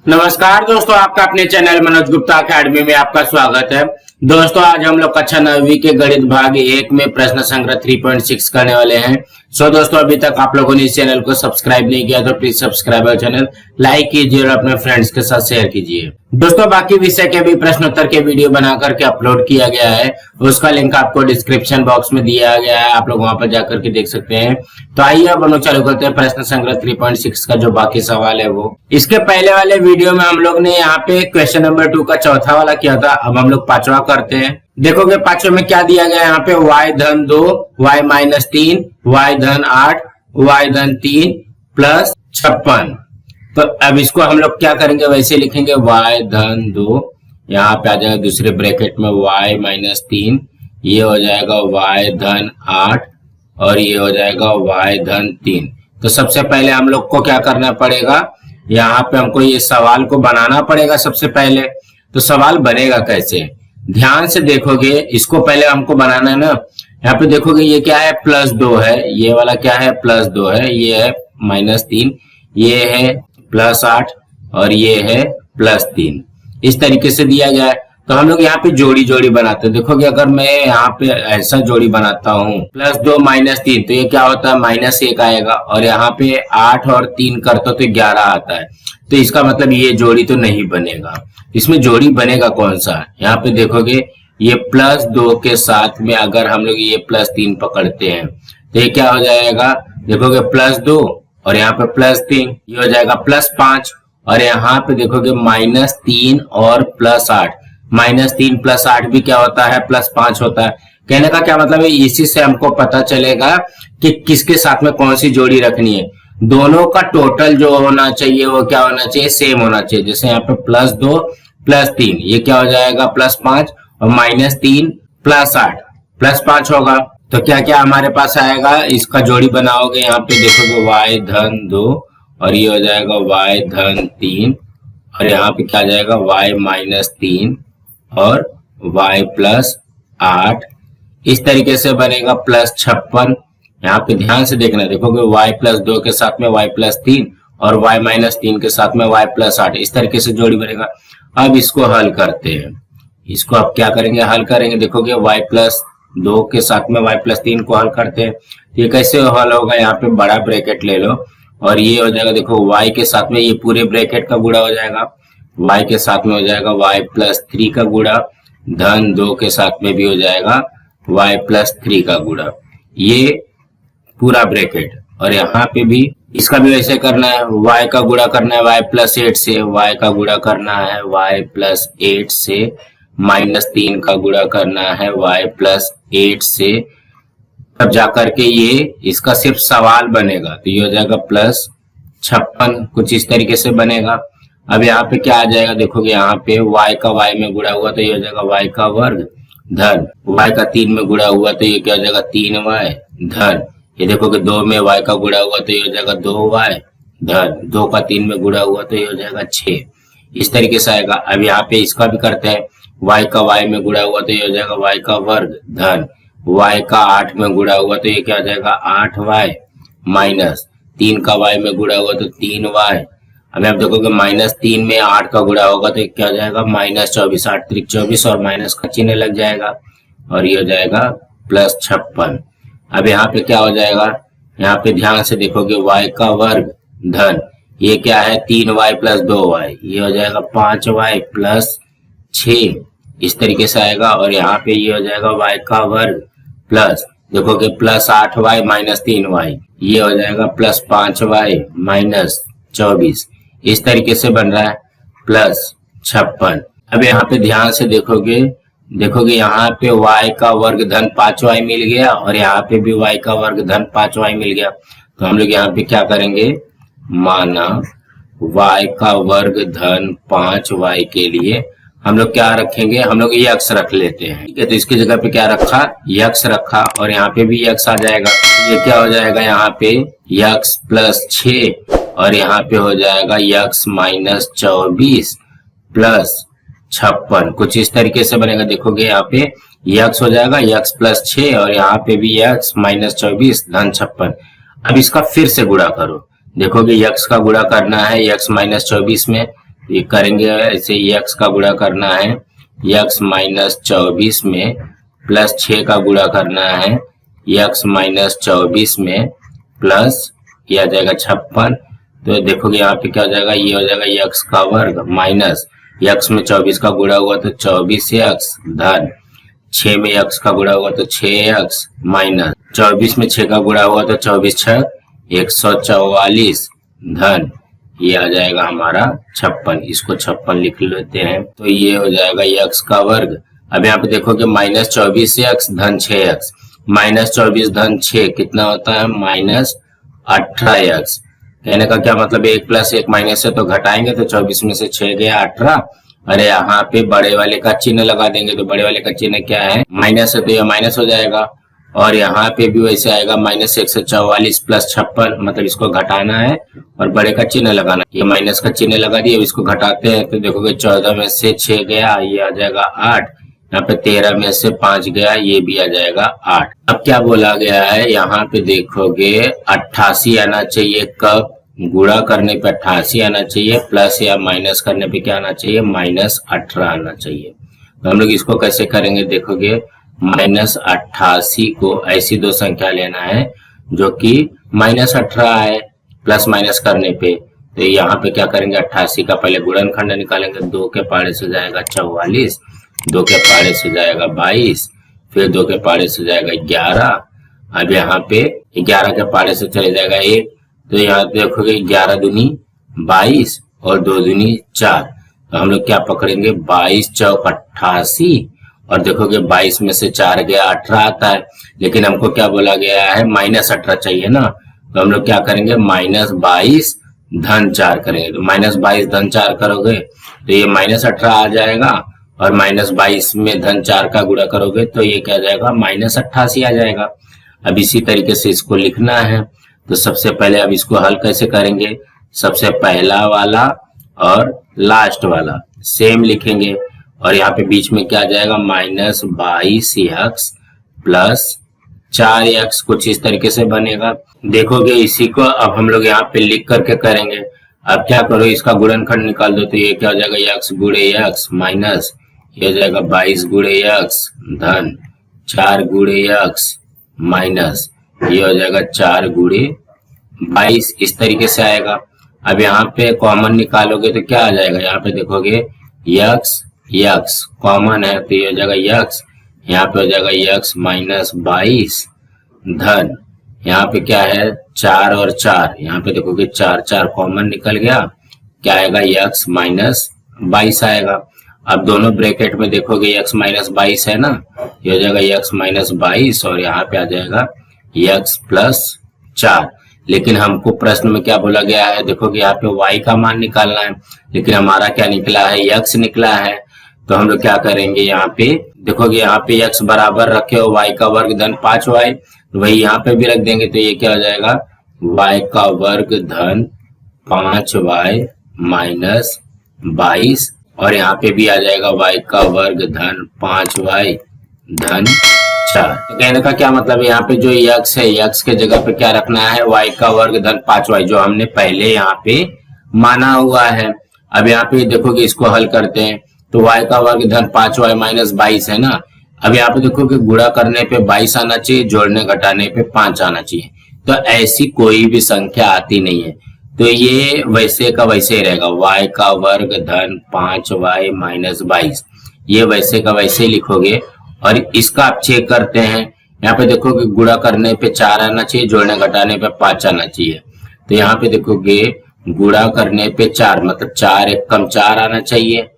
नमस्कार दोस्तों, आपका अपने चैनल मनोज गुप्ता अकेडमी में आपका स्वागत है। दोस्तों आज हम लोग कक्षा 9वीं के गणित भाग 1 में प्रश्न संग्रह 3.6 करने वाले हैं। दोस्तों अभी तक आप लोगों ने इस चैनल को सब्सक्राइब नहीं किया तो please subscribe our channel, like कीजिए और अपने फ्रेंड्स के साथ शेयर कीजिए। दोस्तों बाकी विषय के भी प्रश्नोत्तर के वीडियो बना करके अपलोड किया गया है, उसका लिंक आपको डिस्क्रिप्शन बॉक्स में दिया गया है, आप लोग वहां पर जाकर के देख सकते हैं। तो आइए अब हम लोग चालू करते हैं प्रश्न संग्रह 3.6 का जो बाकी सवाल है वो। इसके पहले वाले वीडियो में हम लोग ने यहाँ पे क्वेश्चन नंबर 2 का चौथा वाला किया था, अब हम लोग पांचवा करते हैं। देखोगे पांचवे में क्या दिया गया है यहाँ पे, y धन 2, y माइनस 3, y धन 8, y धन 3 प्लस 56। तो अब इसको हम लोग क्या करेंगे, वैसे लिखेंगे y धन 2, यहाँ पे आ जाएगा दूसरे ब्रैकेट में y माइनस 3, ये हो जाएगा y धन 8 और ये हो जाएगा y धन 3। तो सबसे पहले हम लोग को क्या करना पड़ेगा, यहाँ पे हमको ये सवाल को बनाना पड़ेगा सबसे पहले। तो सवाल बनेगा कैसे, ध्यान से देखोगे, इसको पहले हमको बनाना है ना। यहाँ पे देखोगे ये क्या है, +2 है, ये वाला क्या है +2 है, ये है -3, ये है +8 और ये है +3। इस तरीके से दिया गया है। तो हम लोग यहाँ पे जोड़ी जोड़ी बनाते हैं। देखोगे अगर मैं यहाँ पे ऐसा जोड़ी बनाता हूँ +2 -3, तो ये क्या होता है -1 आएगा, और यहाँ पे 8 और 3 करते तो 11 आता है। तो इसका मतलब ये जोड़ी तो नहीं बनेगा। इसमें जोड़ी बनेगा कौन सा, यहाँ पे देखोगे ये +2 के साथ में अगर हम लोग ये +3 पकड़ते हैं तो ये क्या हो जाएगा, देखोगे +2 और यहाँ पे +3, ये हो जाएगा +5, और यहाँ पे देखोगे -3 और +8, -3 + 8 भी क्या होता है +5 होता है। कहने का क्या मतलब है, इसी से हमको पता चलेगा कि किसके साथ में कौन सी जोड़ी रखनी है। दोनों का टोटल जो होना चाहिए वो क्या होना चाहिए, सेम होना चाहिए। जैसे यहाँ पे +2 +3, ये क्या हो जाएगा +5, और -3 +8 +5 होगा। तो क्या क्या हमारे पास आएगा, इसका जोड़ी बनाओगे, यहाँ पे देखोगे y धन 2 और ये हो जाएगा y धन 3, और यहाँ पे क्या आ जाएगा y माइनस 3 और y प्लस 8। इस तरीके से बनेगा +56। यहाँ पे ध्यान से देखना, देखोगे y प्लस 2 के साथ में y प्लस 3 और y माइनस 3 के साथ में y प्लस 8, इस तरीके से जोड़ी बनेगा। अब इसको हल करते हैं। इसको अब क्या करेंगे, हल करेंगे। देखोगे y प्लस 2 के साथ में y प्लस 3 को हल करते हैं। ये कैसे हल होगा, यहाँ पे बड़ा ब्रैकेट ले लो और ये हो जाएगा, देखो y के साथ में ये पूरे ब्रैकेट का गुणा हो जाएगा, y के साथ में हो जाएगा y प्लस 3 का गुणा, धन 2 के साथ में भी हो जाएगा y प्लस 3 का गुणा, ये पूरा ब्रैकेट। और यहाँ पे भी इसका भी वैसे करना है, y का गुणा करना है y प्लस 8 से, y का गुणा करना है y प्लस 8 से, -3 का गुणा करना है y प्लस 8 से। तब जाकर के ये इसका सिर्फ सवाल बनेगा, तो ये हो जाएगा +56, कुछ इस तरीके से बनेगा। अब यहाँ पे क्या आ जाएगा, देखोगे यहाँ पे y का y में गुणा हुआ तो ये हो जाएगा y का वर्ग, धन y का 3 में गुणा हुआ तो ये क्या हो जाएगा 3y, धन ये देखोगे 2 में y का गुणा हुआ तो ये हो जाएगा 2y, धन 2 का 3 में गुणा हुआ तो ये हो जाएगा 6। इस तरीके से आएगा। अब यहाँ पे इसका भी करते हैं, y का y में गुणा हुआ तो ये हो जाएगा y का वर्ग, धन y का 8 में गुणा हुआ तो ये क्या हो जाएगा 8y, माइनस 3 का y में गुणा हुआ तो 3y। अब आप देखोगे -3 में 8 का गुणा होगा तो क्या हो जाएगा -24, 8 त्रिक 24 और माइनस का चिन्ह लग जाएगा और ये हो जाएगा +56। अब यहाँ पे क्या हो जाएगा, यहाँ पे ध्यान से देखोगे y का वर्ग, धन ये क्या है 3y प्लस 2y, ये हो जाएगा 5y प्लस 6, इस तरीके से आएगा। और यहाँ पे ये हो जाएगा y का वर्ग प्लस, देखोगे प्लस 8y माइनस 3y, ये हो जाएगा प्लस 5y माइनस 24, इस तरीके से बन रहा है +56। अब यहाँ पे ध्यान से देखोगे यहाँ पे y का वर्ग धन 5y मिल गया और यहाँ पे भी y का वर्ग धन 5y मिल गया। तो हम लोग यहाँ पे क्या करेंगे, माना y का वर्ग धन 5y के लिए हम लोग क्या रखेंगे, हम लोग x रख लेते हैं, ठीक है। तो इसकी जगह पे क्या रखा, x रखा, और यहाँ पे भी x आ जाएगा। ये क्या हो जाएगा, यहाँ पे x प्लस 6 और यहाँ पे हो जाएगा x माइनस 24 प्लस 56, कुछ इस तरीके से बनेगा। देखोगे यहाँ पे x हो जाएगा x प्लस 6 और यहाँ पे भी x माइनस 24 धन 56। अब इसका फिर से गुणा करो, देखोगे x का गुणा करना है x माइनस 24 में, ये करेंगे ऐसे, x का गुणा करना है x माइनस 24 में, प्लस 6 का गुणा करना है x माइनस 24 में, प्लस ये आ जाएगा 56। तो देखोगे यहाँ पे क्या हो जाएगा, ये हो जाएगा x का वर्ग माइनस x में 24 का गुणा हुआ तो 24x धन 6 में x का गुणा हुआ तो 6x माइनस 24 में 6 का गुणा हुआ तो 24 6 144 धन ये आ जाएगा हमारा 56। इसको 56 लिख लेते हैं। तो ये हो जाएगा x का वर्ग। अब यहाँ पे देखोगे माइनस 24x धन 6x, माइनस 24 धन 6 कितना होता है, माइनस 18x। कहने का क्या मतलब, 1 प्लस 1 माइनस से तो घटाएंगे तो 24 में से 6 गया 18। अरे यहाँ पे बड़े वाले का चिन्ह लगा देंगे तो बड़े वाले का चिन्ह क्या है, माइनस है, तो ये माइनस हो जाएगा। और यहाँ पे भी वैसे आएगा माइनस 144 प्लस 56, मतलब इसको घटाना है और बड़े का चिन्ह लगाना। ये माइनस का चिन्ह लगा दिए, इसको घटाते हैं तो देखोगे 14 में से 6 गया, ये आ जाएगा 8। यहाँ पे 13 में से 5 गया, ये भी आ जाएगा 8। अब क्या बोला गया है, यहाँ पे देखोगे 88 आना चाहिए, कब गुणा करने पे 88 आना चाहिए, प्लस या माइनस करने पे क्या आना चाहिए, माइनस 18 आना चाहिए। तो हम लोग इसको कैसे करेंगे, देखोगे माइनस 88 को ऐसी दो संख्या लेना है जो कि माइनस 18 है, प्लस माइनस करने पे। तो यहाँ पे क्या करेंगे, 88 का पहले गुणनखंड निकालेंगे, 2 के पाड़े से जाएगा 44, 2 के पाड़े से जाएगा 22, फिर 2 के पाड़े से जाएगा 11। अब यहाँ पे 11 के पाड़े से चले जाएगा 1, तो यहाँ देखोगे 11 दूनी 22 और 2 दूनी 4। तो हम लोग क्या पकड़ेंगे, 22 चौक 88, और देखोगे 22 में से 4 गया 18 आता है, लेकिन हमको क्या बोला गया है, माइनस 18 चाहिए ना। तो हम लोग क्या करेंगे, माइनस 22 धन 4 करेंगे। तो माइनस 22 धन 4 करोगे तो ये माइनस 18 आ जाएगा, और माइनस 22 में धन 4 का गुणा करोगे तो ये क्या जाएगा, माइनस 88 आ जाएगा। अब इसी तरीके से इसको लिखना है। तो सबसे पहले अब इसको हल कैसे करेंगे, सबसे पहला वाला और लास्ट वाला सेम लिखेंगे, और यहाँ पे बीच में क्या आ जाएगा, माइनस 22x प्लस 4x, कुछ इस तरीके से बनेगा। देखोगे इसी को अब हम लोग यहाँ पे लिख करके करेंगे। अब क्या करो, इसका गुणनखंड निकाल दो, तो ये क्या हो जाएगा, x गुणे x माइनस ये हो जाएगा 22 गुणे x धन 4 गुणे x माइनस ये हो जाएगा 4 गुणे 22, इस तरीके से आएगा। अब यहाँ पे कॉमन निकालोगे तो क्या आ जाएगा, यहाँ पे देखोगे x कॉमन है तो ये हो जाएगा x, यहाँ पे हो जाएगा x माइनस 22 धन यहाँ पे क्या है 4 और 4, यहाँ पे देखोगे 4 4 कॉमन निकल गया, क्या आएगा x माइनस 22 आएगा। अब दोनों ब्रैकेट में देखोगे x माइनस 22 है ना, ये हो जाएगा x माइनस 22 और यहाँ पे आ जाएगा x प्लस 4। लेकिन हमको प्रश्न में क्या बोला गया है, देखोगे यहाँ पे y का मान निकालना है, लेकिन हमारा क्या निकला है, x निकला है। तो हम लोग क्या करेंगे, यहाँ पे देखोगे यहाँ पे x बराबर रखे हो y का वर्ग धन 5y, वही यहाँ पे भी रख देंगे तो ये क्या हो जाएगा, y का वर्ग धन 5y माइनस 22, और यहाँ पे भी आ जाएगा y का वर्ग धन 5y धन 4। तो कहने का क्या मतलब है, यहाँ पे जो x है, x के जगह पे क्या रखना है, y का वर्ग धन 5y, जो हमने पहले यहाँ पे माना हुआ है। अब यहाँ पे देखोगे इसको हल करते हैं तो y का वर्ग धन 5y माइनस 22 है ना। अब यहाँ पे देखोगे गुणा करने पे 22 आना चाहिए, जोड़ने घटाने पे 5 आना चाहिए। तो ऐसी कोई भी संख्या आती नहीं है, तो ये वैसे का वैसे ही रहेगा, y का वर्ग धन 5y माइनस 22, ये वैसे का वैसे लिखोगे। और इसका आप चेक करते हैं, यहाँ पे देखोगे गुणा करने पे 4 आना चाहिए, जोड़ने घटाने पे 5 आना चाहिए। तो यहाँ पे देखोगे गुणा करने पे 4 मतलब 4 एक कम 4 आना चाहिए,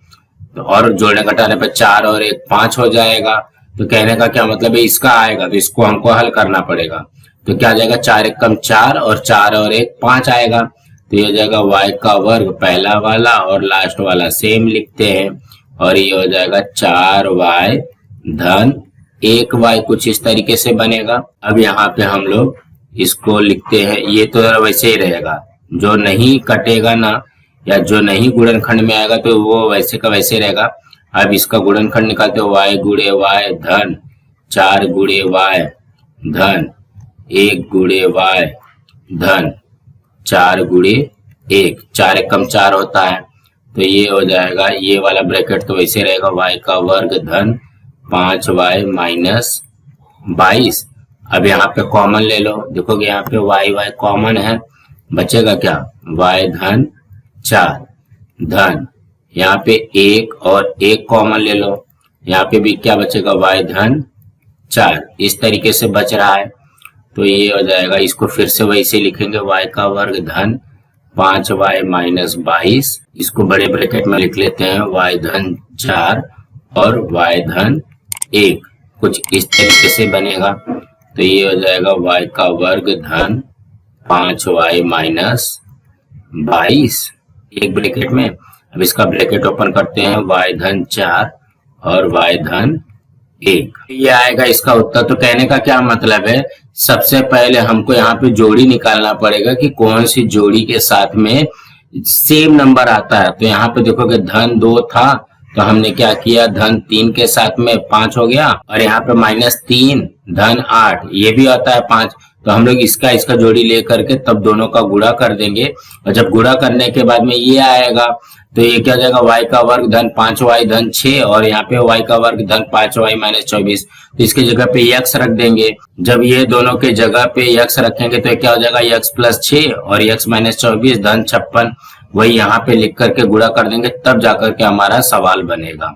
तो और जोड़ने घटाने पे 4 और 1 5 हो जाएगा। तो कहने का क्या मतलब है, इसका आएगा तो इसको हमको हल करना पड़ेगा। तो क्या आ जाएगा, 4 एक कम 4 और 4 और 1 5 आएगा। तो ये हो जाएगा y का वर्ग पहला वाला और लास्ट वाला सेम लिखते हैं, और ये हो जाएगा 4y धन 1y, कुछ इस तरीके से बनेगा। अब यहाँ पे हम लोग इसको लिखते हैं, ये तो वैसे ही रहेगा, जो नहीं कटेगा ना या जो नहीं गुणनखंड में आएगा तो वो वैसे का वैसे रहेगा। अब इसका गुणनखंड निकालते हो, y गुणे y धन 4 गुणे y धन 1 गुणे y धन 4 गुणे 1, 4 एक कम 4 होता है, तो ये हो जाएगा, ये वाला ब्रैकेट तो वैसे रहेगा y का वर्ग धन 5y माइनस 22। अब यहाँ पे कॉमन ले लो, देखोगे यहाँ पे y कॉमन है, बचेगा क्या y धन 4 धन यहाँ पे 1 और 1 कॉमन ले लो, यहाँ पे भी क्या बचेगा y धन 4। इस तरीके से बच रहा है। तो ये हो जाएगा, इसको फिर से वैसे लिखेंगे y का वर्ग धन 5y माइनस 22। इसको बड़े ब्रैकेट में लिख लेते हैं y धन 4 और y धन 1, कुछ इस तरीके से बनेगा। तो ये हो जाएगा y का वर्ग धन 5y माइनस 22 एक ब्रैकेट में। अब इसका ब्रैकेट ओपन करते हैं, y धन 4 और y धन 1, ये आएगा इसका उत्तर। तो कहने का क्या मतलब है, सबसे पहले हमको यहाँ पे जोड़ी निकालना पड़ेगा कि कौन सी जोड़ी के साथ में सेम नंबर आता है। तो यहाँ पे देखोगे धन 2 था, तो हमने क्या किया, धन 3 के साथ में 5 हो गया, और यहाँ पे माइनस 3 धन 8 ये भी आता है 5। तो हम लोग इसका जोड़ी लेकर के तब दोनों का गुणा कर देंगे, और जब गुणा करने के बाद में ये आएगा तो ये क्या हो जाएगा, y का वर्ग धन 5y धन 6, और यहाँ पे y का वर्ग धन 5y माइनस 24। तो इसके जगह पे x रख देंगे। जब ये दोनों के जगह पे x रखेंगे तो क्या हो जाएगा, x प्लस 6 और x माइनस 24 धन 56, वही यहाँ पे लिख करके गुणा कर देंगे, तब जाकर के हमारा सवाल बनेगा।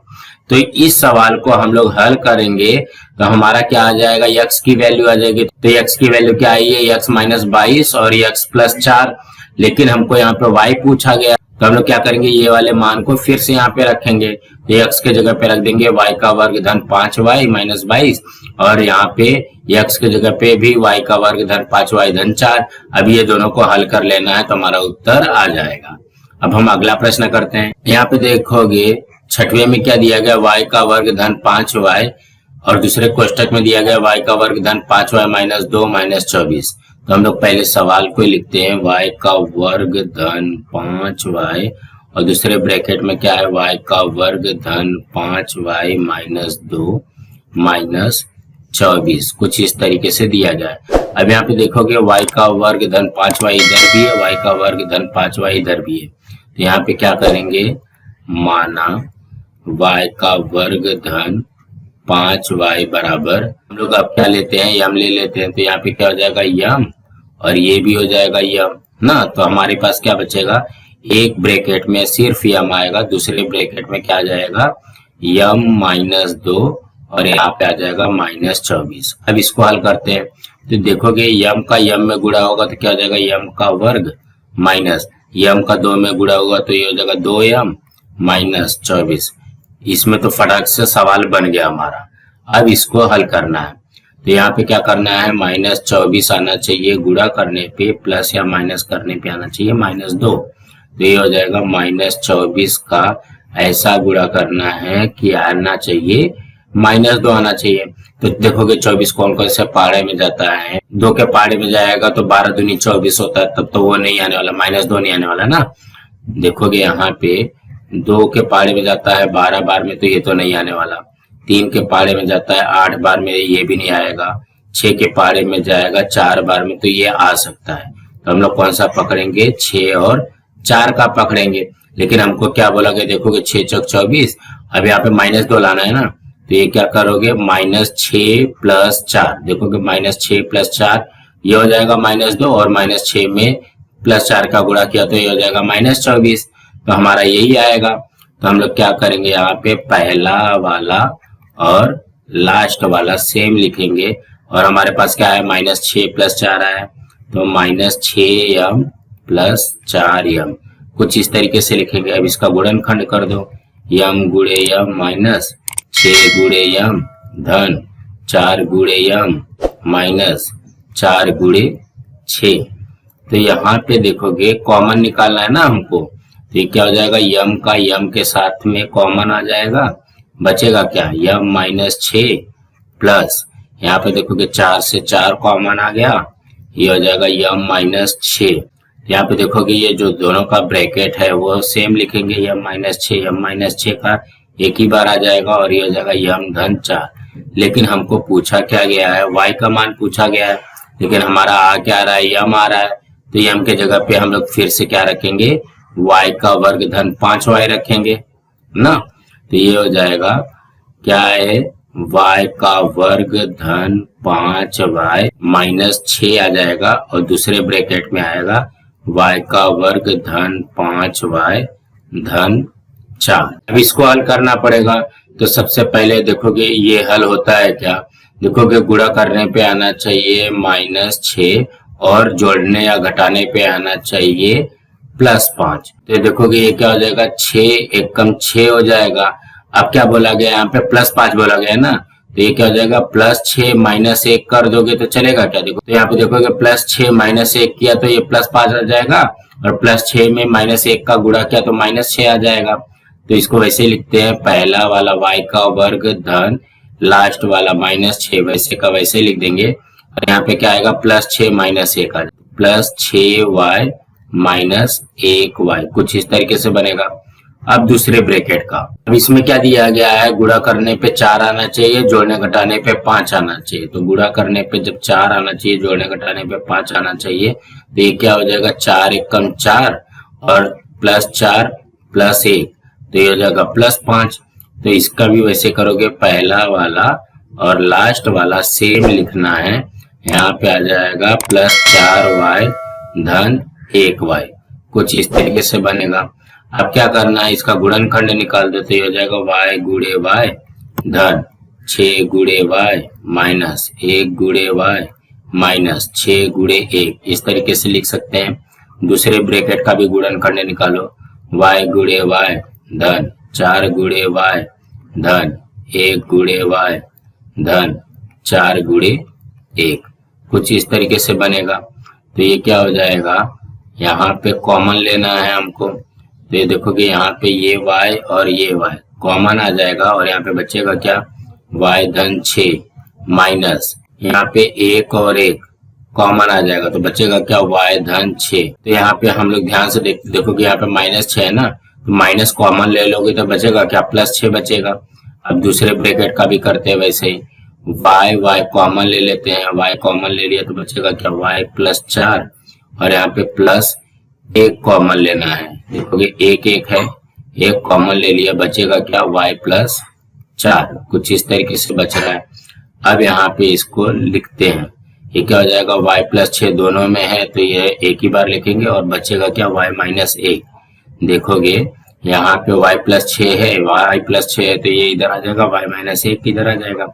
तो इस सवाल को हम लोग हल करेंगे तो हमारा क्या आ जाएगा, x की वैल्यू आ जाएगी। तो x की वैल्यू क्या आई है, x माइनस 22 और x प्लस 4, लेकिन हमको यहाँ पे y पूछा गया, तो हम लोग क्या करेंगे, ये वाले मान को फिर से यहाँ पे रखेंगे। तो x के जगह पे रख देंगे y का वर्ग धन 5y माइनस 22, और यहाँ पे x के जगह पे भी y का वर्ग धन 5y धन 4। अब ये दोनों को हल कर लेना है तो हमारा उत्तर आ जाएगा। अब हम अगला प्रश्न करते हैं। यहाँ पे देखोगे छठवें में क्या दिया गया, y का वर्ग धन 5y, और दूसरे कोष्टक में दिया गया y का वर्ग धन 5y माइनस 2 माइनस 24। तो हम लोग पहले सवाल को लिखते हैं, y का वर्ग धन 5y, और दूसरे ब्रैकेट में क्या है, y का वर्ग धन 5y माइनस 2 माइनस 24, कुछ इस तरीके से दिया गया है। अब यहाँ पे देखोगे y का वर्ग धन 5y इधर भी है, y का वर्ग धन 5y इधर भी है। तो यहाँ पे क्या करेंगे, माना y का वर्ग धन 5y बराबर, हम लोग अब क्या लेते हैं, यम ले लेते हैं। तो यहाँ पे क्या हो जाएगा, यम, और ये भी हो जाएगा यम ना। तो हमारे पास क्या बचेगा, एक ब्रैकेट में सिर्फ यम आएगा, दूसरे ब्रैकेट में क्या आ जाएगा, यम माइनस 2, और यहाँ पे आ जाएगा माइनस 24। अब इसको हल करते हैं तो देखोगे यम का यम में गुणा होगा तो क्या हो जाएगा, यम का वर्ग माइनस यम का 2 में गुणा होगा तो ये हो जाएगा 2m माइनस 24। इसमें तो फटाक से सवाल बन गया हमारा। अब इसको हल करना है तो यहाँ पे क्या करना है, माइनस 24 आना चाहिए गुणा करने पे, प्लस या माइनस करने पे आना चाहिए माइनस 2। तो ये हो जाएगा माइनस 24 का ऐसा गुणा करना है कि आना चाहिए माइनस 2 आना चाहिए। तो देखोगे 24 कौन कौन से पाड़े में जाता है, 2 के पाड़े में जाएगा तो 12 दूनी 24 होता है, तब तो वो नहीं आने वाला, माइनस 2 नहीं आने वाला ना। देखोगे यहाँ पे 2 के पाड़े में जाता है 12 बार में, तो ये तो नहीं आने वाला। 3 के पाड़े में जाता है 8 बार में, ये भी नहीं आएगा। 6 के पाड़े में जाएगा 4 बार में, तो ये आ सकता है। तो हम लोग कौन सा पकड़ेंगे, 6 और 4 का पकड़ेंगे। लेकिन हमको क्या बोला गया, देखोगे 6 चौक 24, अब यहाँ पे माइनस 2 लाना है ना, तो ये क्या करोगे, माइनस 6 प्लस 4, देखोगे माइनस 6 प्लस 4 ये हो जाएगा माइनस 2, और माइनस 6 में प्लस 4 का गुणा किया तो ये हो जाएगा माइनस 24। तो हमारा यही आएगा। तो हम लोग क्या करेंगे, यहाँ पे पहला वाला और लास्ट वाला सेम लिखेंगे, और हमारे पास क्या है, माइनस 6 प्लस 4 आया, तो माइनस 6m प्लस 4m, कुछ इस तरीके से लिखेंगे। अब इसका गुणनखंड कर दो, m गुणे m माइनस 6 गुणे m धन 4 गुणे m माइनस 4 गुणे 6। तो यहाँ पे देखोगे कॉमन निकालना है ना हमको, तो ये क्या हो जाएगा, यम का यम के साथ में कॉमन आ जाएगा, बचेगा क्या, यम माइनस 6 प्लस यहाँ पे देखोगे 4 से 4 कॉमन आ गया, ये हो जाएगा यम माइनस 6। यहाँ पे देखोगे ये जो दोनों का ब्रैकेट है वो सेम लिखेंगे, यम माइनस 6, यम माइनस 6 का एक ही बार आ जाएगा, और ये हो जाएगा यम धन 4। लेकिन हमको पूछा क्या गया है, y का मान पूछा गया है, लेकिन हमारा आ क्या आ रहा है, यम आ रहा है। तो यम के जगह पे हम लोग फिर से क्या रखेंगे, y का वर्ग धन 5y रखेंगे ना, तो ये हो जाएगा क्या है, y का वर्ग धन 5y माइनस 6 आ जाएगा और दूसरे ब्रैकेट में आएगा y का वर्ग धन 5y धन 4। अब इसको हल करना पड़ेगा। तो सबसे पहले देखोगे ये हल होता है क्या, देखोगे गुणा करने पे आना चाहिए -6 और जोड़ने या घटाने पे आना चाहिए +5। तो देखोगे ये क्या हो जाएगा, 6 एकम 6 हो जाएगा। अब क्या बोला गया यहाँ पे, +5 बोला गया ना, तो ये क्या हो जाएगा, +6 -1 कर दोगे तो चलेगा क्या। देखो तो यहाँ पे देखोगे +6 -1 किया तो ये +5 आ जाएगा और +6 में -1 का गुणा किया तो -6 आ जाएगा। तो इसको वैसे लिखते हैं, पहला वाला y का वर्ग धन लास्ट वाला -6 वैसे का वैसे लिख देंगे और यहाँ पे क्या आएगा, +6 -1 आ जाएगा, +6y -1y कुछ इस तरीके से बनेगा। अब दूसरे ब्रैकेट का, अब इसमें क्या दिया गया है, गुणा करने पे 4 आना चाहिए, जोड़ने घटाने पे 5 आना चाहिए। तो गुणा करने पे जब 4 आना चाहिए, जोड़ने घटाने पे 5 आना चाहिए, तो ये क्या हो जाएगा, 4 एकम 4 और +4 +1 तो ये हो जाएगा +5। तो इसका भी वैसे करोगे, पहला वाला और लास्ट वाला सेम लिखना है, यहाँ पे आ जाएगा +4y धन 1y कुछ इस तरीके से बनेगा। अब क्या करना है, इसका गुणनखंड निकाल दो तो ये हो जाएगा y गुणे y धन 6 गुणे y माइनस 1 गुणे y माइनस 6 गुणे 1 इस तरीके से लिख सकते हैं। दूसरे ब्रैकेट का भी गुणनखंड निकालो, y गुणे y धन 4 गुणे y धन 1 गुणे y धन 4 गुणे 1 कुछ इस तरीके से बनेगा। तो ये क्या हो जाएगा, यहाँ पे कॉमन लेना है हमको, तो ये देखोगे यहाँ पे ये y और ये y कॉमन आ जाएगा और यहाँ पे बचेगा क्या, y धन 6 माइनस यहाँ पे 1 और 1 कॉमन आ जाएगा तो बचेगा क्या, y धन 6। तो यहाँ पे हम लोग ध्यान से देखोगे यहाँ पे -6 है ना, तो माइनस कॉमन ले लोगे तो बचेगा क्या, +6 बचेगा। अब दूसरे ब्रैकेट का भी करते हैं वैसे ही, y कॉमन ले लेते हैं, y कॉमन ले लिया तो बचेगा क्या, y +4 और यहाँ पे +1 कॉमन लेना है, देखोगे 1 है, 1 कॉमन ले लिया, बचेगा क्या, y +4 कुछ इस तरीके से बच रहा है। अब यहाँ पे इसको लिखते हैं, ये क्या हो जाएगा, y +6 दोनों में है तो ये एक ही बार लिखेंगे और बचेगा क्या, y -1। देखोगे यहाँ पे y +6 है, y +6 है तो ये इधर आ जाएगा, y -1 इधर आ जाएगा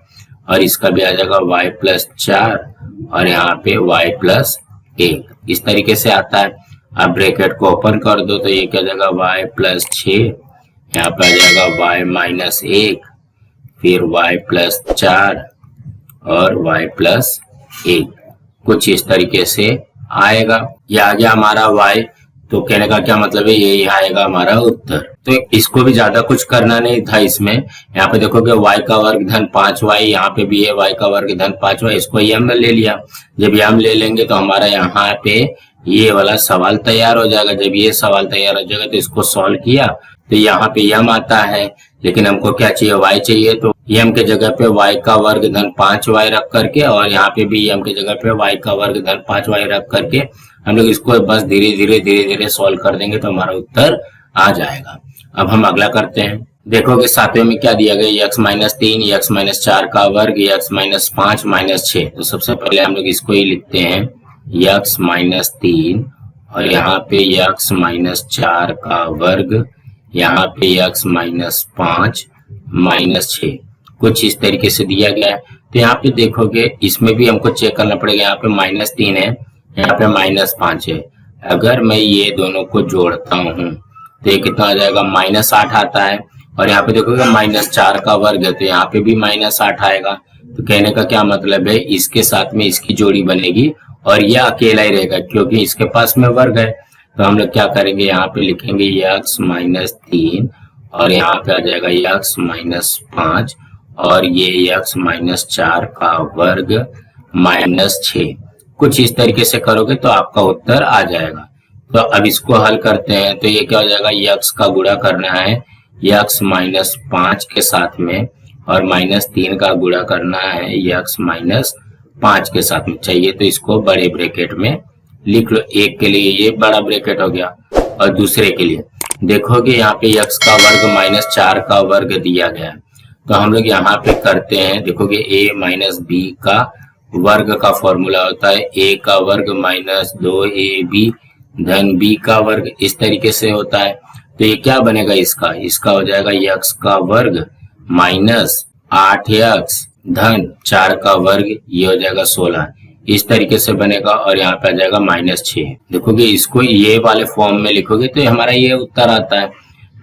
और इसका भी आ जाएगा y +4 और यहाँ पे y +1 इस तरीके से आता है। अब ब्रैकेट को ओपन कर दो तो ये क्या जाएगा, y +6 यहाँ पे आ जाएगा y -1 फिर y +4 और y +1 कुछ इस तरीके से आएगा। ये आ गया हमारा y। तो कहने का क्या मतलब है, यही आएगा हमारा उत्तर। तो इसको भी ज्यादा कुछ करना नहीं था इसमें। यहाँ पे देखोगे y का वर्ग धन 5y, यहाँ पे भी है y का वर्ग धन 5y, इसको यम ले लिया। जब यम ले लेंगे तो हमारा यहाँ पे ये वाला सवाल तैयार हो जाएगा। जब ये सवाल तैयार हो जाएगा तो इसको सॉल्व किया तो यहाँ पे यम आता है, लेकिन हमको क्या चाहिए, y चाहिए। तो यम के जगह पे y का वर्ग धन 5y रख करके और यहाँ पे भी यम के जगह पे y का वर्ग धन 5y रख करके हम लोग इसको बस धीरे धीरे सॉल्व कर देंगे तो हमारा उत्तर आ जाएगा। अब हम अगला करते हैं। देखोगे सातवें में क्या दिया गया, x -3 x -4 का वर्ग x -5 -6। तो सबसे पहले हम लोग इसको ही लिखते हैं, x -3 और यहाँ पे x -4 का वर्ग, यहाँ पे x -5 -6 कुछ इस तरीके से दिया गया है। तो यहाँ पे देखोगे इसमें भी हमको चेक करना पड़ेगा, यहाँ पे -3 है, यहाँ पे -5 है। अगर मैं ये दोनों को जोड़ता हूँ तो ये कितना आ जाएगा, -8 आता है और यहाँ पे देखोगे -4 का वर्ग है तो यहाँ पे भी -8 आएगा। तो कहने का क्या मतलब है, इसके साथ में इसकी जोड़ी बनेगी और ये अकेला ही रहेगा क्योंकि इसके पास में वर्ग है। तो हम लोग क्या करेंगे, यहाँ पे लिखेंगे x -3 और यहाँ पे आ जाएगा x -5 और ये x -4 का वर्ग -6 कुछ इस तरीके से करोगे तो आपका उत्तर आ जाएगा। तो अब इसको हल करते हैं तो ये क्या हो जाएगा, x का गुणा करना है x -5 के साथ में और -3 का गुणा करना है x -5 के साथ में चाहिए। तो इसको बड़े ब्रैकेट में लिख लो, एक के लिए ये बड़ा ब्रैकेट हो गया और दूसरे के लिए देखोगे यहाँ पे x का वर्ग माइनस 4 का वर्ग दिया गया है। तो हम लोग यहाँ पे करते हैं, देखोगे a माइनस बी का वर्ग का फॉर्मूला होता है a का वर्ग माइनस 2ab धन b का वर्ग, इस तरीके से होता है। तो ये क्या बनेगा, इसका हो जाएगा x का वर्ग माइनस 8x धन 4 का वर्ग, ये हो जाएगा 16, इस तरीके से बनेगा। और यहाँ पे आ जाएगा माइनस 6। देखोगे इसको ये वाले फॉर्म में लिखोगे तो हमारा ये उत्तर आता है।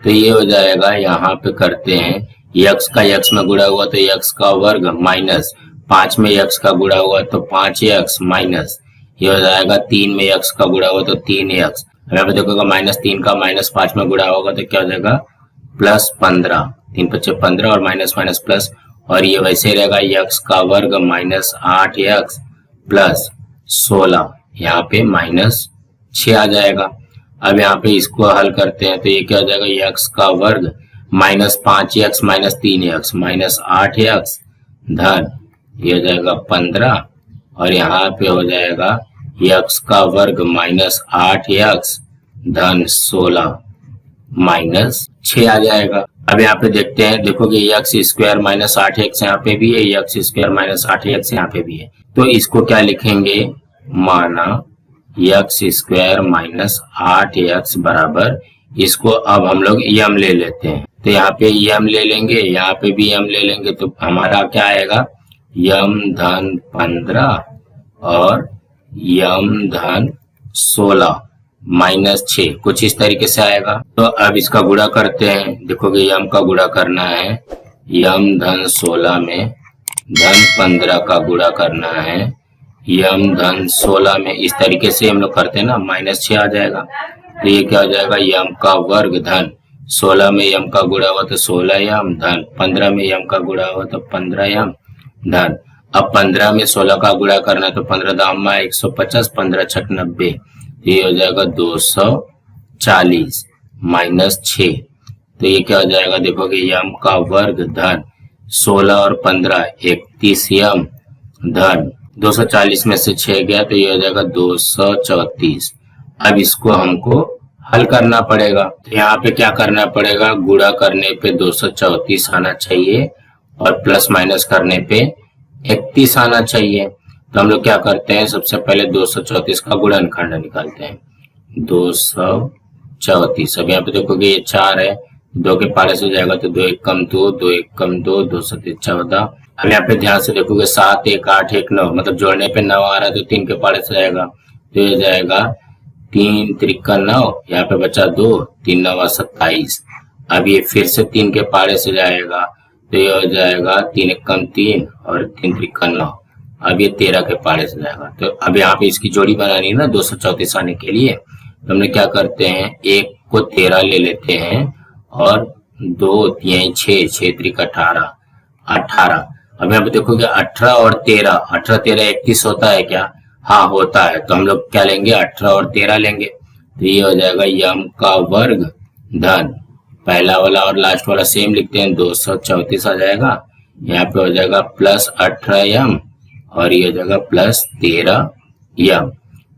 तो ये हो जाएगा, यहाँ पे करते हैं x का x में गुणा हुआ तो x का वर्ग माइनस 5 में x का गुणा हुआ तो 5x माइनस, ये हो जाएगा 3 में x का गुणा हुआ तो 3x। यहाँ पे देखोगे माइनस 3 का माइनस 5 में गुणा होगा तो क्या हो जाएगा प्लस 15, 3 5 15 और माइनस माइनस प्लस, और ये वैसे रहेगा x का वर्ग माइनस 8x प्लस 16, यहाँ पे माइनस 6 आ जाएगा। अब यहाँ पे इसको हल करते हैं तो ये क्या हो जाएगा, x का वर्ग minus 5x minus 3x minus 8x धन ये हो जाएगा 15, और यहाँ पे हो जाएगा x का वर्ग माइनस 8x धन 16 माइनस 6 आ जाएगा। अब यहाँ पे देखते हैं, देखोगे एक्स स्क्वायर माइनस 8x यहाँ पे भी है, एक्स स्क्वायर माइनस 8x यहाँ पे भी है। तो इसको क्या लिखेंगे, माना एक्स स्क्वायर माइनस 8x बराबर, इसको अब हम लोग यम ले लेते हैं। तो यहाँ पे यम ले लेंगे, यहाँ पे भी यम ले लेंगे, तो हमारा क्या आएगा यम धन 15 और यम धन 16 माइनस 6, कुछ इस तरीके से आएगा। तो अब इसका गुणा करते हैं, देखोगे यम का गुणा करना है, यम धन 16 में धन 15 का गुणा करना है, यम धन 16 में, इस तरीके से हम लोग करते हैं ना, माइनस 6 आ जाएगा। तो ये क्या हो जाएगा, यम का वर्ग धन 16 में यम का गुणा हुआ तो 16 यम धन 15 में यम का गुणा हुआ तो 15 यम धन, अब 15 में 16 का गुणा करना तो 15 दामा 150, 15 छक 90, ये हो जाएगा 240 माइनस 6। तो ये क्या हो जाएगा, देखोगे यम का वर्ग धन 16 और 15 31 यम धन 240 में से 6 गया तो ये हो जाएगा 234। अब इसको हमको हल करना पड़ेगा। तो यहाँ पे क्या करना पड़ेगा, गुणा करने पे 234 आना चाहिए और प्लस माइनस करने पे 31 आना चाहिए। तो हम लोग क्या करते हैं, सबसे पहले 234 का गुणनखंड निकालते हैं, 234। अब यहाँ पे देखोगे ये 4 है, 2 के पारे से हो जाएगा तो 2 1 कम 2, 2 1 कम 2, 2 7 14। अब यहाँ पे ध्यान से देखोगे 7 1 8 1 9, मतलब जोड़ने पे 9 आ रहा है तो 3 के पारे से जाएगा तो ये जाएगा 3 त्रिका 9, यहाँ पे बचा 2, 3 9 27। अब ये फिर से 3 के पारे से जाएगा तो ये हो जाएगा 3 1 कम 3 और 3 त्रिका 9। अब ये 13 के पारे से जाएगा। तो अब यहाँ पे इसकी जोड़ी बनानी है ना 234 आने के लिए, तो हम लोग क्या करते हैं, 1 को 13 ले लेते हैं और 2 3 6, 6 त्रिक 18, 18। अब यहाँ पे देखोगे 18 और 13, 18 13 31 होता है क्या, हाँ होता है। तो हम लोग क्या लेंगे, 18 और 13 लेंगे। तो ये हो जाएगा यम का वर्ग धन, पहला वाला और लास्ट वाला सेम लिखते हैं, 234 आ जाएगा। यहाँ पे हो जाएगा प्लस 18 यम और ये हो जाएगा प्लस 13 यम।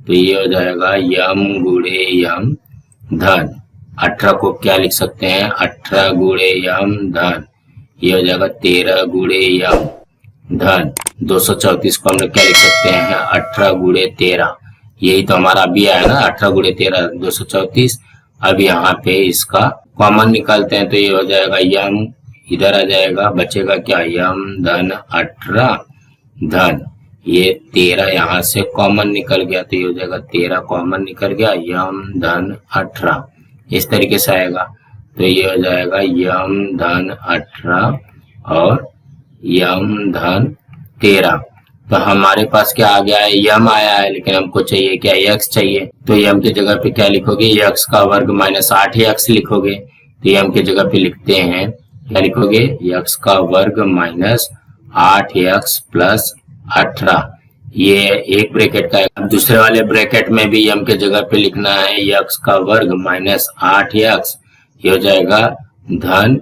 तो ये हो जाएगा यम गुणे यम धन 18 को क्या लिख सकते हैं, 18 गुणे यम धन, ये हो जाएगा 13 गुणे यम धन 234 को हम लोग क्या लिख सकते हैं, 18 गुणे 13। यही तो हमारा अभी आया ना, 18 गुणे 13 234। अब यहाँ पे इसका कॉमन निकालते हैं तो ये हो जाएगा यम इधर आ जाएगा, बचेगा क्या, यम धन 18 धन ये 13 यहाँ से कॉमन निकल गया तो ये हो जाएगा 13 कॉमन निकल गया, यम धन 18 इस तरीके से आएगा। तो ये हो जाएगा यम धन 18 और यम धन 13। तो हमारे पास क्या आ गया है, यम आया है, लेकिन हमको चाहिए क्या, यक्स चाहिए। तो यम की जगह पे क्या लिखोगे, यक्स का वर्ग माइनस 8x लिखोगे। तो यम की जगह पे लिखते हैं, क्या लिखोगे, यक्स का वर्ग माइनस 8x प्लस 18, ये एक ब्रैकेट का है। अब दूसरे वाले ब्रैकेट में भी यम के जगह पे लिखना है यक्स का वर्ग माइनस 8x, ये हो जाएगा धन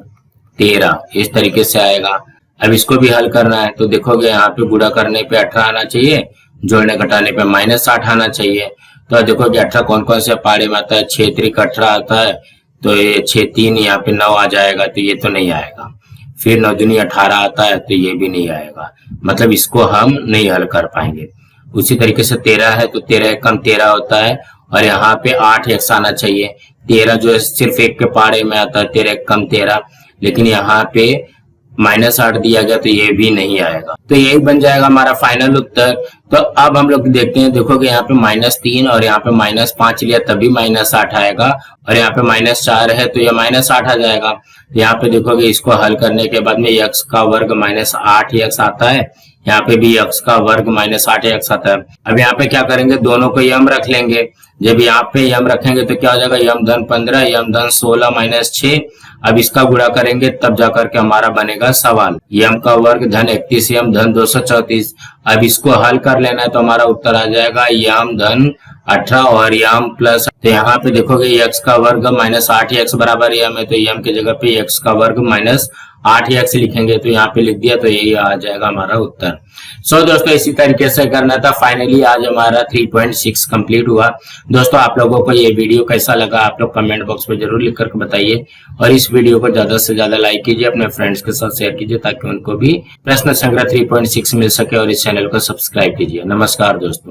13, इस तरीके से आएगा। अब इसको भी हल करना है तो देखोगे यहाँ पे गुणा करने पे 18 आना चाहिए, जोड़ने घटाने पे माइनस 8 आना चाहिए। तो देखो कि 18 कौन कौन से पाड़े में आता है, 6 3 18 आता है, तो ये 6 3 यहाँ पे 9 आ जाएगा, तो ये तो नहीं आएगा। फिर 9 दूनी 18 आता है, तो ये भी नहीं आएगा, मतलब इसको हम नहीं हल कर पाएंगे। उसी तरीके से 13 है, तो 13 एक कम 13 होता है, और यहाँ पे 8 एक्स आना चाहिए। 13 जो है सिर्फ एक के पाड़े में आता है, 13 एक कम 13, लेकिन यहाँ पे -8 दिया गया, तो ये भी नहीं आएगा। तो यही बन जाएगा हमारा फाइनल उत्तर। तो अब हम लोग देखते हैं, देखोगे यहाँ पे -3 और यहाँ पे -5 लिया तभी -8 आएगा, और यहाँ पे -4 है तो ये -8 आ जाएगा। यहाँ पे देखोगे इसको हल करने के बाद में x का वर्ग -8x आता है, यहाँ पे भी x का वर्ग -8x आता है। अब यहाँ पे क्या करेंगे, दोनों को यम रख लेंगे। जब यहाँ पे यम रखेंगे तो क्या हो जाएगा, यम धन 15 यम धन 16 -6। अब इसका गुणा करेंगे तब जाकर के हमारा बनेगा सवाल, यम का वर्ग धन 31 यम धन 234। अब इसको हल कर लेना है तो हमारा उत्तर आ जाएगा यम धन 18 और यम प्लस, तो यहाँ पे देखोगे x का वर्ग -8x बराबर यम है, तो यम की जगह पे x का वर्ग -8x लिखेंगे, तो यहाँ पे लिख दिया, तो यही आ जाएगा हमारा उत्तर। सो दोस्तों इसी तरीके से करना था। फाइनली आज हमारा 3.6 कंप्लीट हुआ। दोस्तों आप लोगों को ये वीडियो कैसा लगा आप लोग कमेंट बॉक्स में जरूर लिख करके बताइए, और इस वीडियो को ज्यादा से ज्यादा लाइक कीजिए, अपने फ्रेंड्स के साथ शेयर कीजिए ताकि उनको भी प्रश्न संग्रह 3.6 मिल सके, और इस चैनल को सब्सक्राइब कीजिए। नमस्कार दोस्तों।